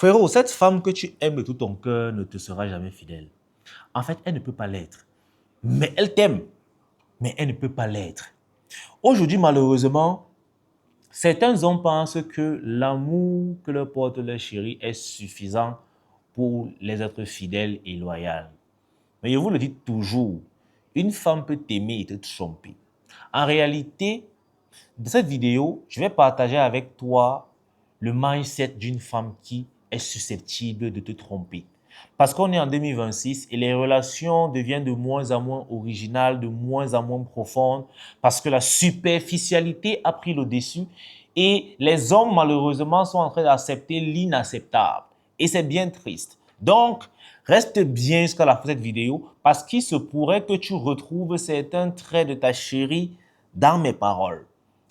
Frérot, cette femme que tu aimes de tout ton cœur ne te sera jamais fidèle. En fait, elle ne peut pas l'être. Mais elle t'aime, mais elle ne peut pas l'être. Aujourd'hui, malheureusement, certains hommes pensent que l'amour que leur porte leur chérie est suffisant pour les être fidèles et loyaux. Mais je vous le dis toujours, une femme peut t'aimer et te tromper. En réalité, dans cette vidéo, je vais partager avec toi le mindset d'une femme qui est susceptible de te tromper. Parce qu'on est en 2026 et les relations deviennent de moins en moins originales, de moins en moins profondes, parce que la superficialité a pris le dessus et les hommes, malheureusement, sont en train d'accepter l'inacceptable. Et c'est bien triste. Donc, reste bien jusqu'à la fin de cette vidéo parce qu'il se pourrait que tu retrouves certains traits de ta chérie dans mes paroles.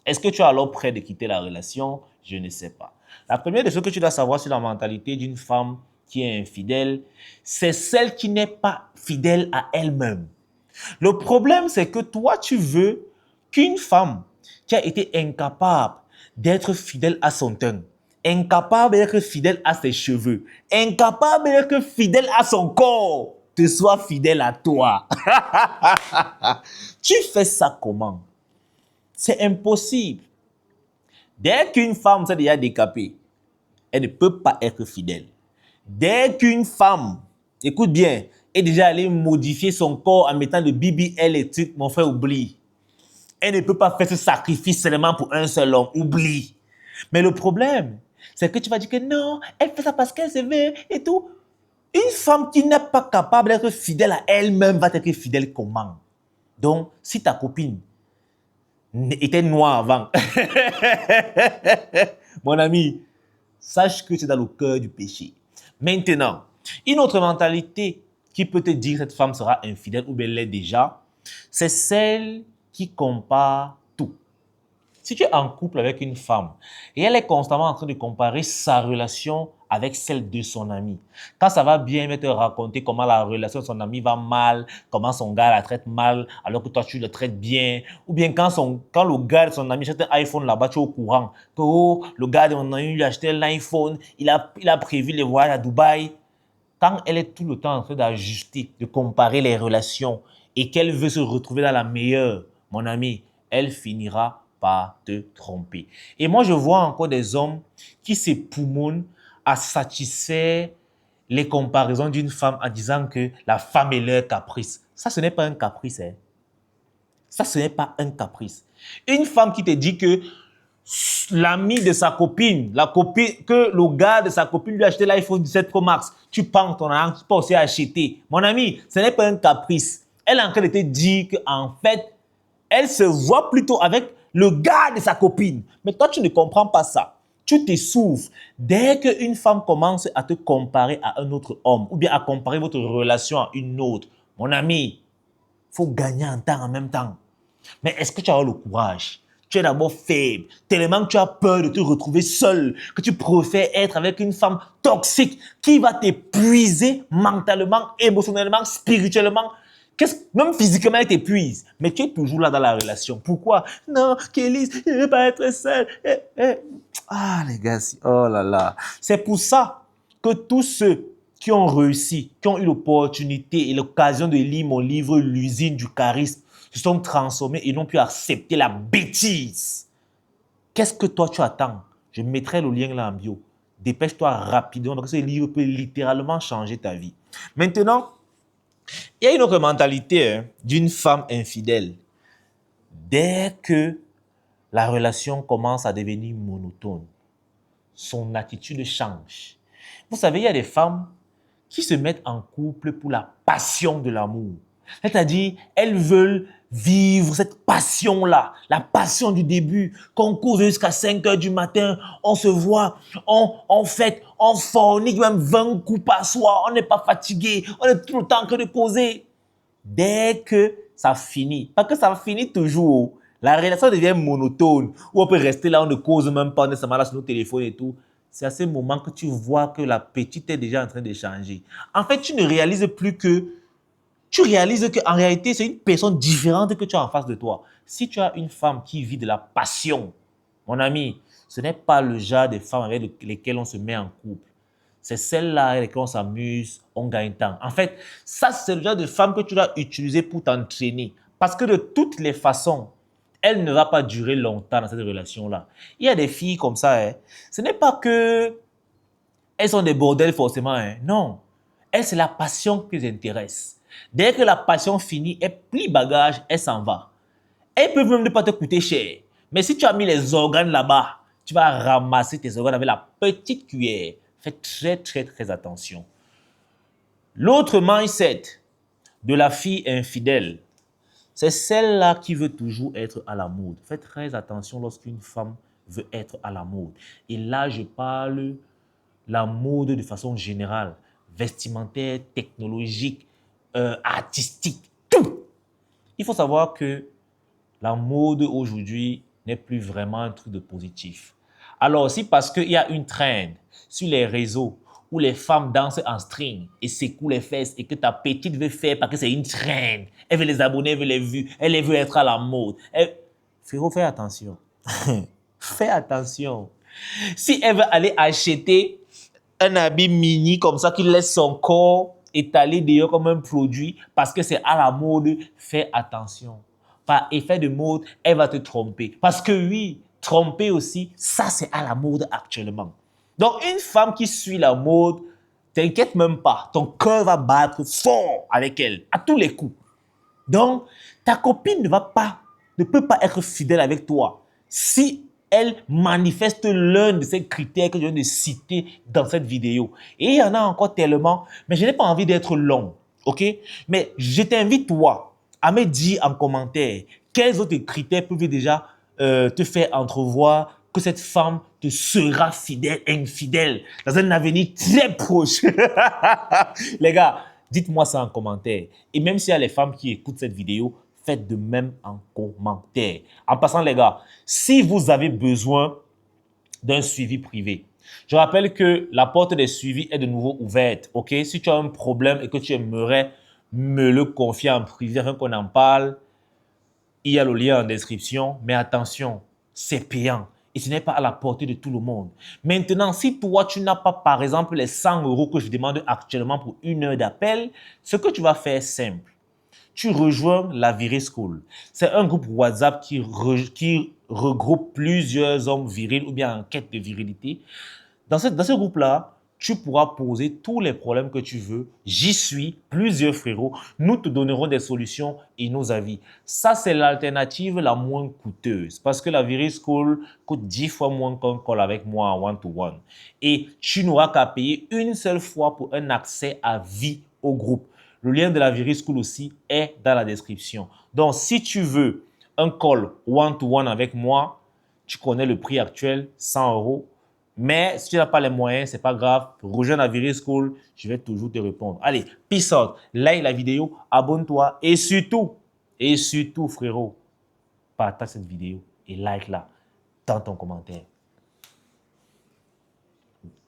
Est-ce que tu es alors prêt de quitter la relation? Je ne sais pas. La première des choses que tu dois savoir sur la mentalité d'une femme qui est infidèle, c'est celle qui n'est pas fidèle à elle-même. Le problème, c'est que toi, tu veux qu'une femme qui a été incapable d'être fidèle à son teint, incapable d'être fidèle à ses cheveux, incapable d'être fidèle à son corps, te soit fidèle à toi. Tu fais ça comment? C'est impossible. Dès qu'une femme s'est déjà décapée, elle ne peut pas être fidèle. Dès qu'une femme, écoute bien, est déjà allée modifier son corps en mettant le BBL et trucs, mon frère, oublie. Elle ne peut pas faire ce sacrifice seulement pour un seul homme, oublie. Mais le problème, c'est que tu vas dire que non, elle fait ça parce qu'elle se veut et tout. Une femme qui n'est pas capable d'être fidèle à elle-même va être fidèle comment? Donc, si ta copine était noire avant, mon ami, sache que tu es dans le cœur du péché. Maintenant, une autre mentalité qui peut te dire que cette femme sera infidèle ou bien l'est déjà, c'est celle qui compare tout. Si tu es en couple avec une femme et elle est constamment en train de comparer sa relation avec celle de son ami, quand ça va bien, elle va te raconter comment la relation de son ami va mal, comment son gars la traite mal alors que toi tu le traites bien, ou bien quand le gars de son ami achète un iPhone là-bas, tu es au courant que oh, le gars de mon ami lui a acheté l'iPhone, il a prévu les voyages à Dubaï. Quand elle est tout le temps en train d'ajuster, de comparer les relations et qu'elle veut se retrouver dans la meilleure, mon ami, elle finira par te tromper. Et moi, je vois encore des hommes qui s'époumonent à satisfaire les comparaisons d'une femme en disant que la femme est leur caprice. Ça, ce n'est pas un caprice. Hein. Ça, ce n'est pas un caprice. Une femme qui te dit que l'ami de sa copine, que le gars de sa copine lui a acheté l'iPhone 17 Pro Max, tu prends ton argent, tu peux aussi acheter. Mon ami, ce n'est pas un caprice. Elle est en train de te dire qu'en fait, elle se voit plutôt avec le gars de sa copine. Mais toi, tu ne comprends pas ça. Tu te souffres. Dès qu'une femme commence à te comparer à un autre homme, ou bien à comparer votre relation à une autre, mon ami, il faut gagner en temps en même temps. Mais est-ce que tu as le courage? Tu es d'abord faible, tellement que tu as peur de te retrouver seul, que tu préfères être avec une femme toxique qui va t'épuiser mentalement, émotionnellement, spirituellement. Même physiquement, elle t'épuise. Mais tu es toujours là dans la relation. Pourquoi? Non, Kelly, je ne veux pas être seul. Ah, les gars, oh là là. C'est pour ça que tous ceux qui ont réussi, qui ont eu l'opportunité et l'occasion de lire mon livre L'usine du charisme, se sont transformés et n'ont pu accepter la bêtise. Qu'est-ce que toi tu attends? Je mettrai le lien là en bio. Dépêche-toi rapidement parce que ce livre peut littéralement changer ta vie. Maintenant, il y a une autre mentalité d'une femme infidèle. Dès que la relation commence à devenir monotone, son attitude change. Vous savez, il y a des femmes qui se mettent en couple pour la passion de l'amour. C'est-à-dire, elles veulent vivre cette passion-là, la passion du début, qu'on court jusqu'à 5 heures du matin, on se voit, on fête, on fornique même 20 coups par soir, on n'est pas fatigué, on est tout le temps en train de causer. Dès que ça finit, parce que ça finit toujours, la relation devient monotone, où on peut rester là, on ne cause même pas nécessairement là sur nos téléphones et tout. C'est à ce moment que tu vois que la petite est déjà en train de changer. En fait, tu ne réalises plus que, tu réalises qu'en réalité, c'est une personne différente que tu as en face de toi. Si tu as une femme qui vit de la passion, mon ami, ce n'est pas le genre de femme avec lesquelles on se met en couple. C'est celle-là avec laquelle on s'amuse, on gagne temps. En fait, ça, c'est le genre de femme que tu dois utiliser pour t'entraîner. Parce que de toutes les façons, elle ne va pas durer longtemps dans cette relation-là. Il y a des filles comme ça. Hein. Ce n'est pas que elles sont des bordels forcément. Hein. Non. Elles, c'est la passion qui les intéresse. Dès que la passion finit, elle plie bagage, elle s'en va. Elles peuvent même ne pas te coûter cher. Mais si tu as mis les organes là-bas, tu vas ramasser tes organes avec la petite cuillère. Fais très, très, très attention. L'autre mindset de la fille infidèle, c'est celle-là qui veut toujours être à la mode. Fais très attention lorsqu'une femme veut être à la mode. Et là, je parle la mode de façon générale, vestimentaire, technologique, artistique, tout. Il faut savoir que la mode aujourd'hui n'est plus vraiment un truc de positif. Alors, si parce qu'il y a une trend sur les réseaux où les femmes dansent en string et secouent les fesses et que ta petite veut faire parce que c'est une trend, elle veut les abonnés, elle veut les vues, elle veut être à la mode. Frérot, fais attention. Fais attention. Si elle veut aller acheter un habit mini comme ça qui laisse son corps étalé dehors comme un produit parce que c'est à la mode, fais attention. Par effet de mode, elle va te tromper. Parce que oui, tromper aussi, ça c'est à la mode actuellement. Donc une femme qui suit la mode, t'inquiète même pas, ton cœur va battre fort avec elle, à tous les coups. Donc ta copine ne peut pas être fidèle avec toi si elle manifeste l'un de ces critères que je viens de citer dans cette vidéo. Et il y en a encore tellement, mais je n'ai pas envie d'être long, ok? Mais je t'invite, toi, à me dire en commentaire quels autres critères peuvent déjà te faire entrevoir que cette femme te sera fidèle, infidèle, dans un avenir très proche. Les gars, dites-moi ça en commentaire. Et même s'il y a les femmes qui écoutent cette vidéo, faites de même en commentaire. En passant, les gars, si vous avez besoin d'un suivi privé, je rappelle que la porte des suivis est de nouveau ouverte. Ok? Si tu as un problème et que tu aimerais me le confier en privé afin qu'on en parle, il y a le lien en description. Mais attention, c'est payant. Et ce n'est pas à la portée de tout le monde. Maintenant, si toi, tu n'as pas, par exemple, les 100 € que je demande actuellement pour 1 heure d'appel, ce que tu vas faire est simple. Tu rejoins la Viril School. C'est un groupe WhatsApp qui regroupe plusieurs hommes virils ou bien en quête de virilité. Dans ce groupe-là, tu pourras poser tous les problèmes que tu veux. J'y suis, plusieurs frérots. Nous te donnerons des solutions et nos avis. Ça, c'est l'alternative la moins coûteuse parce que la Viril School coûte 10 fois moins qu'un call avec moi en one-to-one. Et tu n'auras qu'à payer une seule fois pour un accès à vie au groupe. Le lien de la Viril School aussi est dans la description. Donc, si tu veux un call one-to-one avec moi, tu connais le prix actuel, 100 €. Mais si tu n'as pas les moyens, ce n'est pas grave. Rejoins la Viril School, je vais toujours te répondre. Allez, peace out. Like la vidéo, abonne-toi et surtout, frérot, partage cette vidéo et like-la dans ton commentaire.